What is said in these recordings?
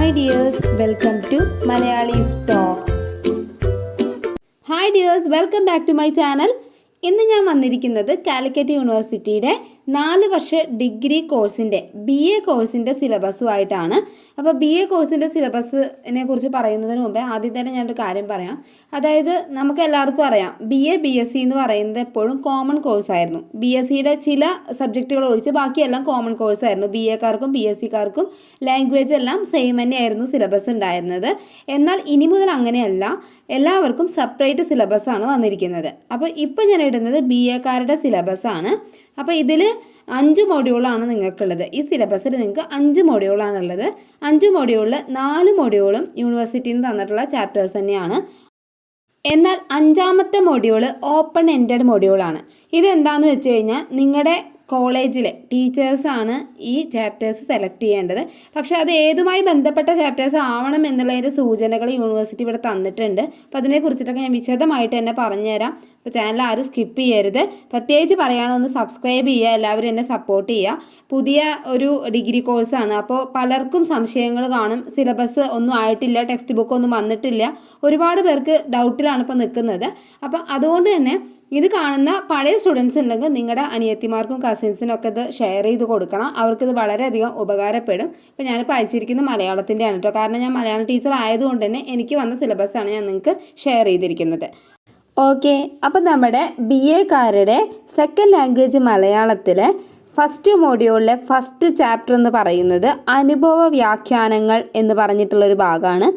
Hi dears, welcome to Malayali's Talks. Hi dears, welcome back to my channel. ഇന്ന് ഞാൻ വന്നിരിക്കുന്നത് കാലിക്കറ്റ് യൂണിവേഴ്സിറ്റിയുടെ 4 വർഷ degree കോഴ്സിൻ്റെ BA കോഴ്സിൻ്റെ സിലബസുമായിട്ടാണ്. അപ്പോൾ BA കോഴ്സിൻ്റെ സിലബസിനെ കുറിച്ച് പറയുന്നതിന് മുമ്പേ ആദ്യം തന്നെ ഞാനൊരു കാര്യം പറയാം. അതായത് നമുക്ക് എല്ലാവർക്കും അറിയാം BA BSc എന്ന് പറയുന്നത് എപ്പോഴും കോമൺ കോഴ്സായിരുന്നു. BScയുടെ ചില സബ്ജക്റ്റുകൾ ഒഴിച്ച് ബാക്കിയെല്ലാം കോമൺ കോഴ്സായിരുന്നു. BAക്കാർക്കും BScക്കാർക്കും ലാംഗ്വേജ് എല്ലാം സെയിം തന്നെയായിരുന്നു സിലബസ് ഉണ്ടായിരുന്നത്. എന്നാൽ ഇനി മുതൽ അങ്ങനെയല്ല, എല്ലാവർക്കും സെപ്പറേറ്റ് സിലബസാണ് വന്നിരിക്കുന്നത്. അപ്പോൾ ഇപ്പോൾ ഞാൻ ഇടുന്നത് BAക്കാരുടെ സിലബസാണ്. അപ്പോൾ ഇതിൽ 5 മൊഡ്യൂളാണ് നിങ്ങൾക്കുള്ളത്. ഈ സിലബസിൽ നിങ്ങൾക്ക് 5 മൊഡ്യൂളാണുള്ളത്. 5 മൊഡ്യൂളിൽ 4 മൊഡ്യൂളും യൂണിവേഴ്സിറ്റിയിൽ നിന്ന് തന്നിട്ടുള്ള ചാപ്റ്റേഴ്സ് തന്നെയാണ്. എന്നാൽ 5ാമത്തെ മൊഡ്യൂൾ ഓപ്പൺ എൻഡഡ് മൊഡ്യൂളാണ്. ഇതെന്താണെന്ന് വെച്ച് കഴിഞ്ഞാൽ നിങ്ങളുടെ കോളേജിലെ ടീച്ചേഴ്സാണ് ഈ ചാപ്റ്റേഴ്സ് സെലക്ട് ചെയ്യേണ്ടത്. പക്ഷേ അത് ഏതുമായി ബന്ധപ്പെട്ട ചാപ്റ്റേഴ്സ് ആവണം എന്നുള്ളതിൻ്റെ സൂചനകൾ യൂണിവേഴ്സിറ്റി ഇവിടെ തന്നിട്ടുണ്ട്. അപ്പോൾ അതിനെക്കുറിച്ചിട്ടൊക്കെ ഞാൻ വിശദമായിട്ട് തന്നെ പറഞ്ഞുതരാം. അപ്പോൾ ചാനൽ ആരും സ്കിപ്പ് ചെയ്യരുത്. പ്രത്യേകിച്ച് പറയുകയാണെങ്കിൽ സബ്സ്ക്രൈബ് ചെയ്യുക, എല്ലാവരും എന്നെ സപ്പോർട്ട് ചെയ്യുക. പുതിയ ഒരു ഡിഗ്രി കോഴ്സാണ്, അപ്പോൾ പലർക്കും സംശയങ്ങൾ കാണും. സിലബസ് ഒന്നും ആയിട്ടില്ല, ടെക്സ്റ്റ് ബുക്ക് ഒന്നും വന്നിട്ടില്ല, ഒരുപാട് പേർക്ക് ഡൗട്ടിലാണ് ഇപ്പോൾ നിൽക്കുന്നത്. അപ്പോൾ അതുകൊണ്ട് തന്നെ ഇത് കാണുന്ന പഴയ സ്റ്റുഡൻസ് ഉണ്ടെങ്കിൽ നിങ്ങളുടെ അനിയത്തിമാർക്കും കസിൻസിനും ഒക്കെ ഇത് ഷെയർ ചെയ്ത് കൊടുക്കണം. അവർക്കിത് വളരെയധികം ഉപകാരപ്പെടും. ഇപ്പോൾ ഞാനിപ്പോൾ അയച്ചിരിക്കുന്ന മലയാളത്തിൻ്റെയാണ് കേട്ടോ, കാരണം ഞാൻ മലയാളം ടീച്ചർ ആയതുകൊണ്ട് തന്നെ എനിക്ക് വന്ന സിലബസാണ് ഞാൻ നിങ്ങൾക്ക് ഷെയർ ചെയ്തിരിക്കുന്നത്. ഓക്കെ, അപ്പോൾ നമ്മുടെ BAക്കാരുടെ സെക്കൻഡ് ലാംഗ്വേജ് മലയാളത്തിലെ ഫസ്റ്റ് മൊഡ്യൂളിലെ ഫസ്റ്റ് ചാപ്റ്റർ എന്ന് പറയുന്നത് അനുഭവ വ്യാഖ്യാനങ്ങൾ എന്ന് പറഞ്ഞിട്ടുള്ളൊരു ഭാഗമാണ്.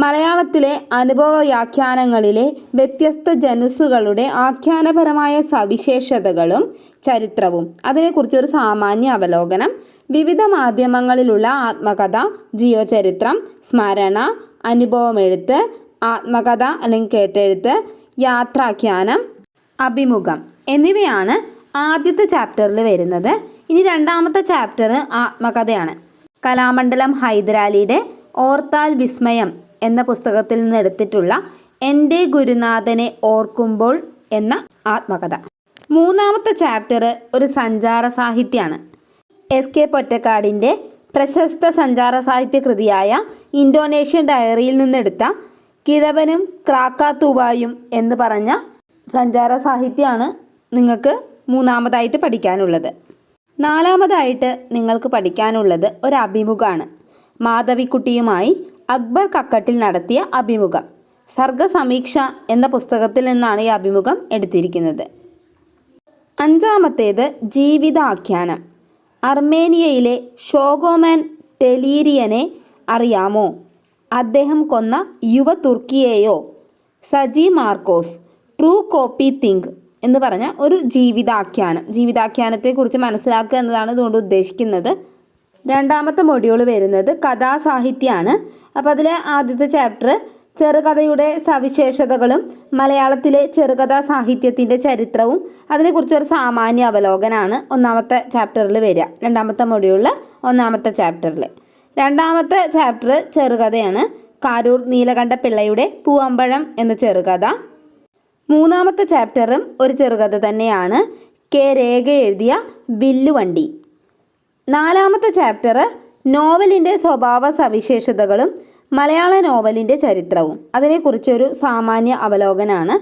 മലയാളത്തിലെ അനുഭവ വ്യാഖ്യാനങ്ങളിലെ വ്യത്യസ്ത ജനുസുകളുടെ ആഖ്യാനപരമായ സവിശേഷതകളും ചരിത്രവും, അതിനെക്കുറിച്ചൊരു സാമാന്യ അവലോകനം, വിവിധ മാധ്യമങ്ങളിലുള്ള ആത്മകഥ, ജീവചരിത്രം, സ്മരണ, അനുഭവമെഴുത്ത്, ആത്മകഥ അല്ലെങ്കിൽ കേട്ടെഴുത്ത്, യാത്രാഖ്യാനം, അഭിമുഖം എന്നിവയാണ് ആദ്യത്തെ ചാപ്റ്ററിൽ വരുന്നത്. ഇനി 2ാമത്തെ ചാപ്റ്റർ ആത്മകഥയാണ്. കലാമണ്ഡലം ഹൈദരാലിയുടെ ഓർത്താൽ വിസ്മയം എന്ന പുസ്തകത്തിൽ നിന്ന് എടുത്തിട്ടുള്ള എൻ്റെ ഗുരുനാഥനെ ഓർക്കുമ്പോൾ എന്ന ആത്മകഥ. 3ാമത്തെ ചാപ്റ്റർ ഒരു സഞ്ചാര സാഹിത്യമാണ്. SK പൊറ്റക്കാടിൻ്റെ പ്രശസ്ത സഞ്ചാര സാഹിത്യ കൃതിയായ ഇന്തോനേഷ്യൻ ഡയറിയിൽ നിന്നെടുത്ത കിഴവനും ക്രാക്കാത്തൂവായും എന്ന് പറഞ്ഞ സഞ്ചാര സാഹിത്യമാണ് നിങ്ങൾക്ക് 3ാമതായിട്ട് പഠിക്കാനുള്ളത്. 4ാമതായിട്ട് നിങ്ങൾക്ക് പഠിക്കാനുള്ളത് ഒരു അഭിമുഖമാണ്. മാധവിക്കുട്ടിയുമായി അക്ബർ കക്കട്ടിൽ നടത്തിയ അഭിമുഖം. സർഗസമീക്ഷ എന്ന പുസ്തകത്തിൽ നിന്നാണ് ഈ അഭിമുഖം എടുത്തിരിക്കുന്നത്. 5ാമത്തേത് ജീവിതാഖ്യാനം. അർമേനിയയിലെ ഷോഗോമാൻ ടെലീരിയനെ അറിയാമോ? അദ്ദേഹം കൊന്ന യുവ തുർക്കിയെയോ? Saji Markose, true copy think എന്ന് പറഞ്ഞ ഒരു ജീവിതാഖ്യാനം. ജീവിതാഖ്യാനത്തെക്കുറിച്ച് മനസ്സിലാക്കുക എന്നതാണ് ഇതുകൊണ്ട് ഉദ്ദേശിക്കുന്നത്. 2ാമത്തെ മൊഡ്യൂൾ വരുന്നത് കഥാസാഹിത്യമാണ്. അപ്പോൾ അതിലെ ആദ്യത്തെ ചാപ്റ്റർ ചെറുകഥയുടെ സവിശേഷതകളും മലയാളത്തിലെ ചെറുകഥാ സാഹിത്യത്തിൻ്റെ ചരിത്രവും, അതിനെക്കുറിച്ചൊരു സാമാന്യ അവലോകനമാണ് 1ാമത്തെ ചാപ്റ്ററിൽ വരിക. 2ാമത്തെ മൊഡ്യൂളിൽ 1ാമത്തെ ചാപ്റ്ററിൽ 2ാമത്തെ ചാപ്റ്റർ ചെറുകഥയാണ്. കാരൂർ നീലകണ്ഠപിള്ളയുടെ പൂവമ്പഴം എന്ന ചെറുകഥ. 3ാമത്തെ ചാപ്റ്ററും ഒരു ചെറുകഥ തന്നെയാണ്. കെ രേഖ എഴുതിയ വില്ലുവണ്ടി. 4ാമത്തെ ചാപ്റ്റർ നോവലിൻ്റെ സ്വഭാവ സവിശേഷതകളും മലയാള നോവലിൻ്റെ ചരിത്രവും, അതിനെക്കുറിച്ചൊരു സാമാന്യ അവലോകനമാണ്.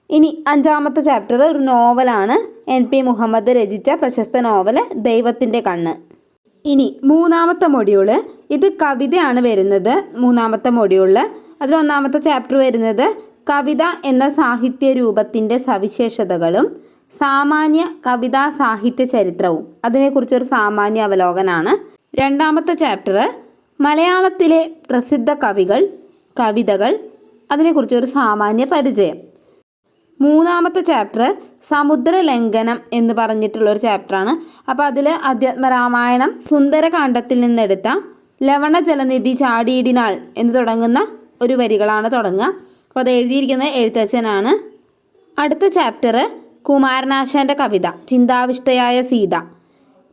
ഇനി 5ാമത്തെ ചാപ്റ്റർ ഒരു നോവലാണ്. NP മുഹമ്മദ് രചിച്ച പ്രശസ്ത നോവൽ ദൈവത്തിൻ്റെ കണ്ണ്. ഇനി 3ാമത്തെ മൊഡ്യൂള്, ഇത് കവിതയാണ് വരുന്നത് 3ാമത്തെ മൊഡ്യൂളിൽ. അതിൽ 1ാമത്തെ ചാപ്റ്റർ വരുന്നത് കവിത എന്ന സാഹിത്യ രൂപത്തിൻ്റെ സവിശേഷതകളും സാമാന്യ കവിതാ സാഹിത്യ ചരിത്രവും, അതിനെക്കുറിച്ചൊരു സാമാന്യ അവലോകനമാണ്. 2ാമത്തെ ചാപ്റ്റർ മലയാളത്തിലെ പ്രസിദ്ധ കവികൾ, കവിതകൾ, അതിനെക്കുറിച്ചൊരു സാമാന്യ പരിചയം. 3ാമത്തെ ചാപ്റ്റർ സമുദ്രലംഘനം എന്ന് പറഞ്ഞിട്ടുള്ളൊരു ചാപ്റ്ററാണ്. അപ്പോൾ അതിൽ അധ്യാത്മരാമായണം സുന്ദരകാന്ഡത്തിൽ നിന്നെടുത്ത ലവണ ജലനിധി ചാടിയിടിനാൾ എന്ന് തുടങ്ങുന്ന ഒരു വരികളാണ് തുടങ്ങുക. അപ്പോൾ അത് എഴുതിയിരിക്കുന്നത് എഴുത്തച്ഛനാണ്. അടുത്ത ചാപ്റ്റർ കുമാരനാശാൻ്റെ കവിത ചിന്താവിഷ്ടയായ സീത.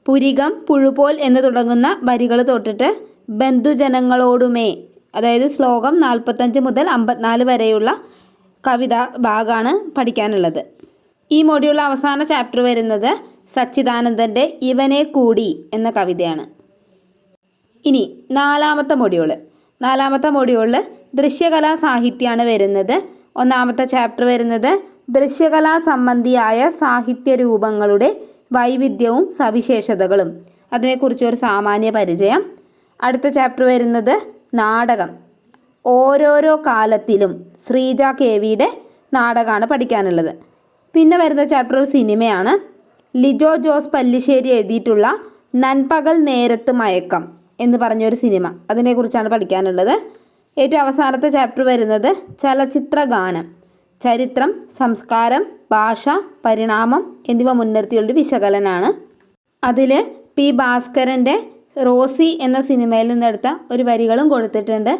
പുരികം പുഴുപോൽ എന്ന് തുടങ്ങുന്ന വരികൾ തൊട്ടിട്ട് ബന്ധുജനങ്ങളോടുമേ, അതായത് ശ്ലോകം 45 മുതൽ 54 വരെയുള്ള കവിത ഭാഗമാണ് പഠിക്കാനുള്ളത്. ഈ മൊഡ്യൂളിലെ അവസാന ചാപ്റ്റർ വരുന്നത് സച്ചിദാനന്ദൻ്റെ ഇവനെ കൂടി എന്ന കവിതയാണ്. ഇനി 4ാമത്തെ മൊഡ്യൂൾ നാലാമത്തെ മൊഡ്യൂളിൽ ദൃശ്യകലാ സാഹിത്യമാണ് വരുന്നത്. ഒന്നാമത്തെ ചാപ്റ്റർ വരുന്നത് ദൃശ്യകലാ സംബന്ധിയായ സാഹിത്യ രൂപങ്ങളുടെ വൈവിധ്യവും സവിശേഷതകളും, അതിനെക്കുറിച്ചൊരു സാമാന്യ പരിചയം. അടുത്ത ചാപ്റ്റർ വരുന്നത് നാടകം. ഓരോരോ കാലത്തിലും ശ്രീജ KVയുടെ നാടകമാണ് പഠിക്കാനുള്ളത്. പിന്നെ വരുന്ന ചാപ്റ്റർ ഒരു സിനിമയാണ്. ലിജോ ജോസ് പല്ലിശ്ശേരി എഴുതിയിട്ടുള്ള നൻപകൽ നേരത്ത് മയക്കം എന്ന് പറഞ്ഞൊരു സിനിമ, അതിനെക്കുറിച്ചാണ് പഠിക്കാനുള്ളത്. ഏറ്റവും അവസാനത്തെ ചാപ്റ്റർ വരുന്നത് ചലച്ചിത്ര ഗാനം. ചരിത്രം, സംസ്കാരം, ഭാഷ, പരിണാമം എന്നിവ മുൻനിർത്തിയുള്ള വിശകലനമാണ്. അതിൽ P. ഭാസ്കരൻ്റെ റോസി എന്ന സിനിമയിൽ നിന്നെടുത്ത ഒരു വരികളും കൊടുത്തിട്ടുണ്ട്.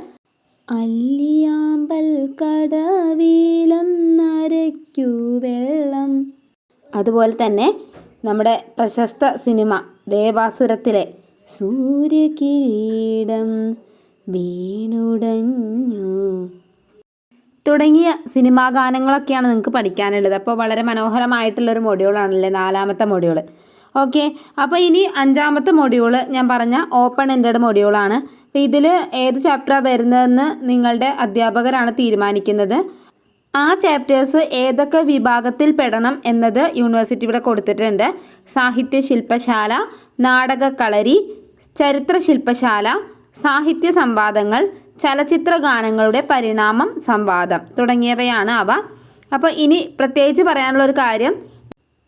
അല്ലിയാമ്പൽ കടവിലൊന്നരയ്ക്കു വെള്ളം. അതുപോലെ തന്നെ നമ്മുടെ പ്രശസ്ത സിനിമ ദേവാസുരത്തിലെ സൂര്യകിരീടം വീണുടഞ്ഞു തുടങ്ങിയ സിനിമാ ഗാനങ്ങളൊക്കെയാണ് നിങ്ങൾക്ക് പഠിക്കാനുള്ളത്. അപ്പോൾ വളരെ മനോഹരമായിട്ടുള്ളൊരു മൊഡ്യൂളാണല്ലേ നാലാമത്തെ മൊഡ്യൂൾ. ഓക്കെ, അപ്പോൾ ഇനി അഞ്ചാമത്തെ മൊഡ്യൂൾ ഞാൻ പറഞ്ഞ ഓപ്പൺ എൻഡഡ് മൊഡ്യൂളാണ്. അപ്പോൾ ഇതിൽ ഏത് ചാപ്റ്ററാണ് വരുന്നതെന്ന് നിങ്ങളുടെ അധ്യാപകരാണ് തീരുമാനിക്കുന്നത്. ആ ചാപ്റ്റേഴ്സ് ഏതൊക്കെ വിഭാഗത്തിൽ പെടണം എന്നത് യൂണിവേഴ്സിറ്റി ഇവിടെ കൊടുത്തിട്ടുണ്ട്. സാഹിത്യ ശില്പശാല, നാടകക്കളരി, ചരിത്ര ശില്പശാല, സാഹിത്യ സംവാദങ്ങൾ, ചലച്ചിത്ര ഗാനങ്ങളുടെ പരിണാമം, സംവാദം തുടങ്ങിയവയാണ് അവ. അപ്പോൾ ഇനി പ്രത്യേകിച്ച് പറയാനുള്ളൊരു കാര്യം,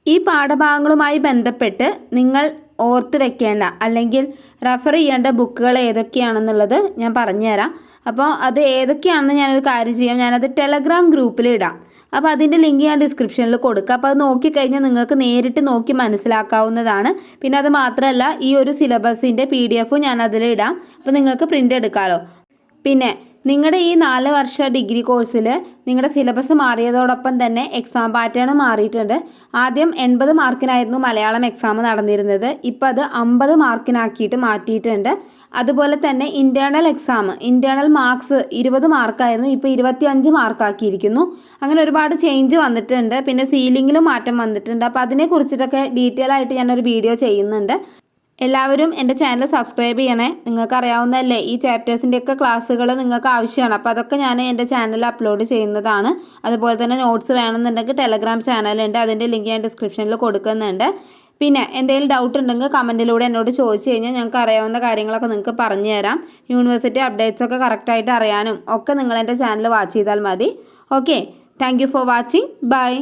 ഈ പാഠഭാഗങ്ങളുമായി ബന്ധപ്പെട്ട് നിങ്ങൾ ഓർത്ത് വെക്കേണ്ട അല്ലെങ്കിൽ റെഫർ ചെയ്യേണ്ട ബുക്കുകൾ ഏതൊക്കെയാണെന്നുള്ളത് ഞാൻ പറഞ്ഞുതരാം. അപ്പോൾ അത് ഏതൊക്കെയാണെന്ന് ഞാനൊരു കാര്യം ചെയ്യാം, ഞാനത് ടെലഗ്രാം ഗ്രൂപ്പിൽ ഇടാം. അപ്പോൾ അതിൻ്റെ ലിങ്ക് ഞാൻ ഡിസ്ക്രിപ്ഷനിൽ കൊടുക്കാം. അപ്പോൾ അത് നോക്കിക്കഴിഞ്ഞാൽ നിങ്ങൾക്ക് നേരിട്ട് നോക്കി മനസ്സിലാക്കാവുന്നതാണ്. പിന്നെ അത് മാത്രമല്ല, ഈ ഒരു സിലബസിൻ്റെ PDF ഞാൻ അതിലിടാം. അപ്പോൾ നിങ്ങൾക്ക് പ്രിൻ്റ് എടുക്കാമല്ലോ. പിന്നെ നിങ്ങളുടെ ഈ 4 വർഷ ഡിഗ്രി കോഴ്സിൽ നിങ്ങളുടെ സിലബസ് മാറിയതോടൊപ്പം തന്നെ എക്സാം പാറ്റേൺ മാറിയിട്ടുണ്ട്. ആദ്യം 80 മാർക്കിനായിരുന്നു മലയാളം എക്സാം നടന്നിരുന്നത്. ഇപ്പോൾ അത് 50 മാർക്കിനാക്കിയിട്ട് മാറ്റിയിട്ടുണ്ട്. അതുപോലെ തന്നെ ഇൻറ്റേർണൽ മാർക്സ് 20 മാർക്കായിരുന്നു, ഇപ്പോൾ 25 മാർക്കാക്കിയിരിക്കുന്നു. അങ്ങനെ ഒരുപാട് ചേഞ്ച് വന്നിട്ടുണ്ട്. പിന്നെ സീലിങ്ങിലും മാറ്റം വന്നിട്ടുണ്ട്. അപ്പോൾ അതിനെക്കുറിച്ചിട്ടൊക്കെ ഡീറ്റെയിൽ ആയിട്ട് ഞാനൊരു വീഡിയോ ചെയ്യുന്നുണ്ട്. എല്ലാവരും എൻ്റെ ചാനൽ സബ്സ്ക്രൈബ് ചെയ്യണേ. നിങ്ങൾക്ക് അറിയാവുന്നതല്ലേ, ഈ ചാപ്റ്റേഴ്സിൻ്റെയൊക്കെ ക്ലാസ്സുകൾ നിങ്ങൾക്ക് ആവശ്യമാണ്. അപ്പോൾ അതൊക്കെ ഞാൻ എൻ്റെ ചാനലിൽ അപ്ലോഡ് ചെയ്യുന്നതാണ്. അതുപോലെ തന്നെ നോട്ട്സ് വേണമെന്നുണ്ടെങ്കിൽ ടെലഗ്രാം ചാനലുണ്ട്, അതിൻ്റെ ലിങ്ക് ഞാൻ ഡിസ്ക്രിപ്ഷനിൽ കൊടുക്കുന്നുണ്ട്. പിന്നെ എന്തെങ്കിലും ഡൗട്ട് ഉണ്ടെങ്കിൽ കമൻറ്റിലൂടെ എന്നോട് ചോദിച്ചു കഴിഞ്ഞാൽ ഞങ്ങൾക്ക് അറിയാവുന്ന കാര്യങ്ങളൊക്കെ നിങ്ങൾക്ക് പറഞ്ഞു തരാം. യൂണിവേഴ്സിറ്റി അപ്ഡേറ്റ്സൊക്കെ കറക്റ്റായിട്ട് അറിയാനും ഒക്കെ നിങ്ങൾ എൻ്റെ ചാനൽ വാച്ച് ചെയ്താൽ മതി. Okay, thank you for watching. By.